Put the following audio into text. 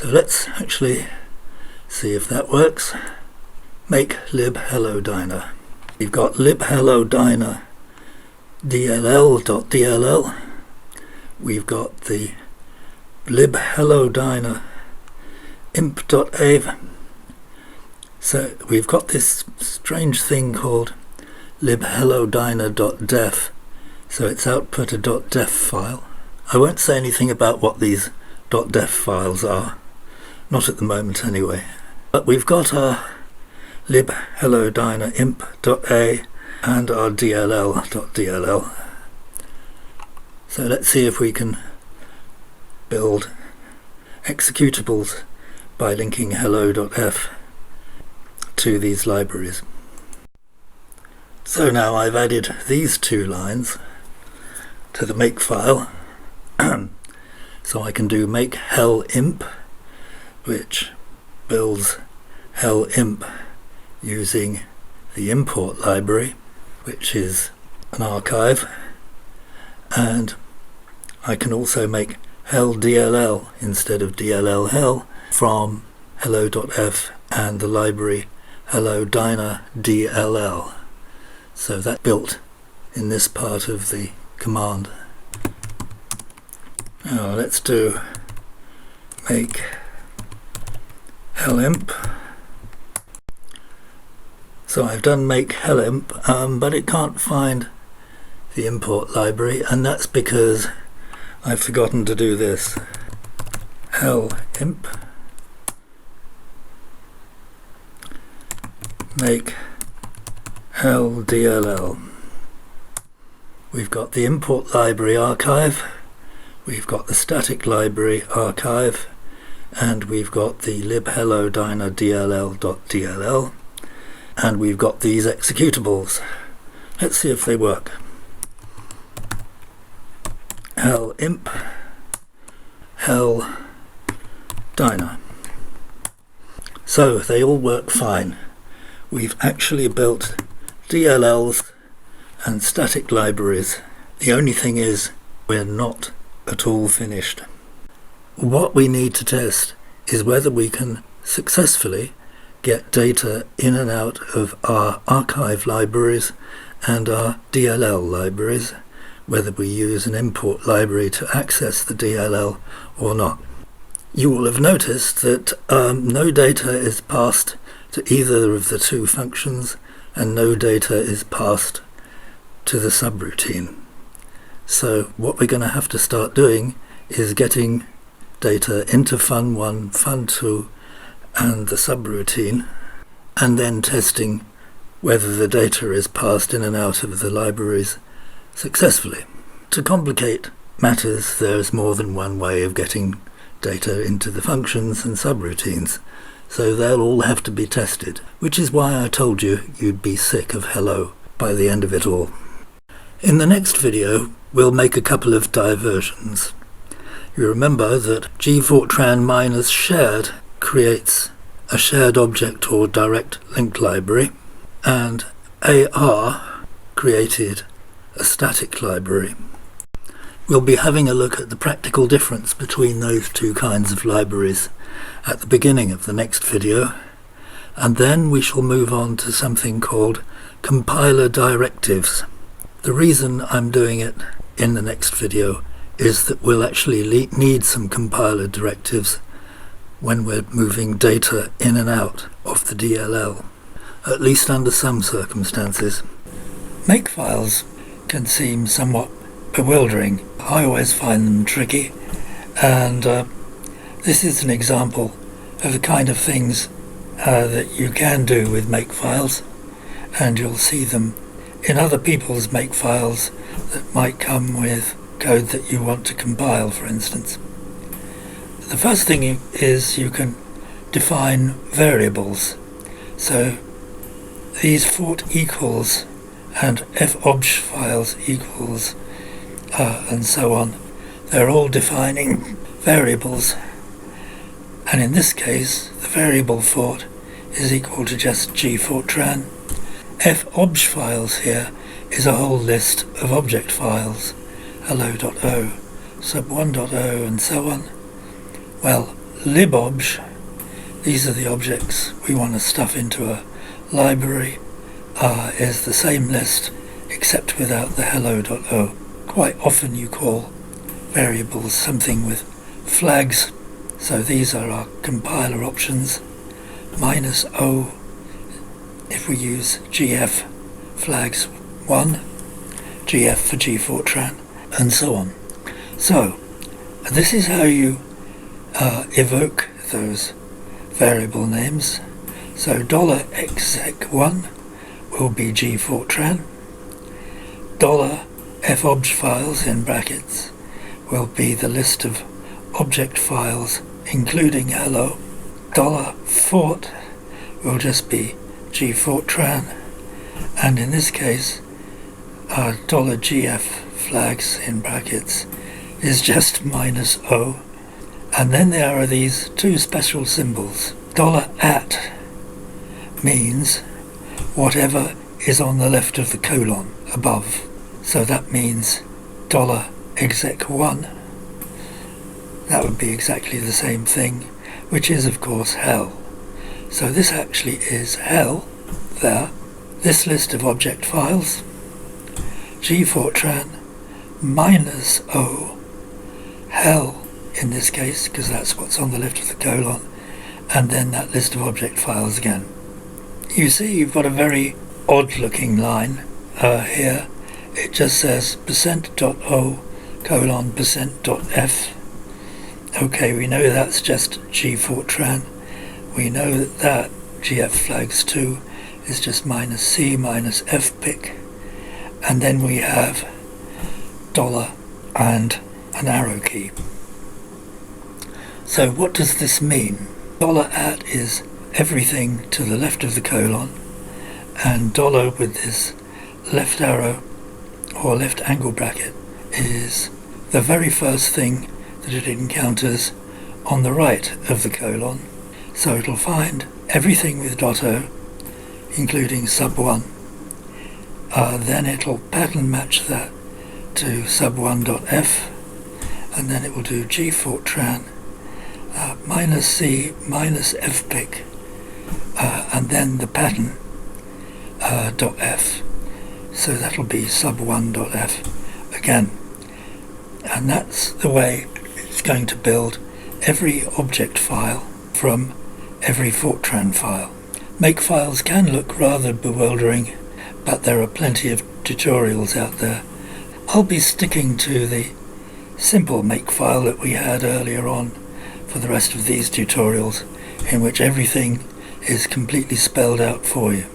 So let's actually see if that works. Make lib hello dyna. We've got lib hello dyna dll.dll. We've got the lib hello dyna imp.av. So we've got this strange thing called lib hello dyna.def. So it's output a .def file. I won't say anything about what these .def files are, not at the moment anyway. But we've got our lib hello dyna imp.a and our dll.dll. So let's see if we can build executables by linking hello.f to these libraries. So now I've added these two lines to the Makefile. So I can do make hell imp, which builds hell imp using the import library, which is an archive, and I can also make hell DLL instead of DLL hell from hello.f and the library hello dyna DLL. So that's built in this part of the command. Now let's do make hellimp. So I've done make hellimp, but it can't find the import library, and that's because I've forgotten to do this. Hellimp make LDLL. We've got the import library archive, we've got the static library archive, and we've got the lib hello dyna dll.dll, and we've got these executables. Let's see if they work. Hellimp hell dyna. So they all work fine. We've actually built DLLs and static libraries. The only thing is we're not at all finished. What we need to test is whether we can successfully get data in and out of our archive libraries and our DLL libraries, whether we use an import library to access the DLL or not. You will have noticed that no data is passed to either of the two functions, and no data is passed to the subroutine. So what we're going to have to start doing is getting data into fun1, fun2 and the subroutine, and then testing whether the data is passed in and out of the libraries successfully. To complicate matters, there's more than one way of getting data into the functions and subroutines, so they'll all have to be tested, which is why I told you you'd be sick of hello by the end of it all. In the next video we'll make a couple of diversions. You remember that gfortran -shared creates a shared object or direct link library, and AR created a static library. We'll be having a look at the practical difference between those two kinds of libraries at the beginning of the next video, and then we shall move on to something called compiler directives. The reason I'm doing it in the next video is that we'll actually need some compiler directives when we're moving data in and out of the DLL, at least under some circumstances. Makefiles can seem somewhat bewildering. I always find them tricky, and this is an example of the kind of things that you can do with Makefiles, and you'll see them in other people's Makefiles that might come with code that you want to compile, for instance. The first thing is you can define variables. So these fort equals and fobj files equals and so on, they're all defining variables, and in this case the variable fort is equal to just gfortran. Fobj files here is a whole list of object files, hello.o, sub1.o and so on. Well, libobj, these are the objects we want to stuff into a library, is the same list except without the hello.o. Quite often you call variables something with flags, so these are our compiler options. -o if we use gf flags 1, gf for gfortran, and so on. So this is how you evoke those variable names. So $exec1 will be gfortran, $fobjfiles in brackets will be the list of object files including hello, $fort will just be gfortran, and in this case $gf flags in brackets is just -o. And then there are these two special symbols. $@ means whatever is on the left of the colon above. So that means $exec1. That would be exactly the same thing, which is of course hell. So this actually is hell there. This list of object files, gfortran -o, hell in this case, because that's what's on the left of the colon, and then that list of object files again. You see you've got a very odd looking line here. It just says %.o %.f. Okay, we know that's just gfortran. We know that gf flags 2 is just -c -fpic, and then we have $ and an arrow key. So what does this mean? $@ is everything to the left of the colon, and $ with this left arrow or left angle bracket is the very first thing that it encounters on the right of the colon. So it'll find everything with .o, including sub1. Then it'll pattern match that to sub1.f, and then it will do gfortran -c -fpic, and then the pattern .f. So that'll be sub1.f again. And that's the way it's going to build every object file from every Fortran file. Makefiles can look rather bewildering, but there are plenty of tutorials out there. I'll be sticking to the simple Makefile that we had earlier on for the rest of these tutorials, in which everything is completely spelled out for you.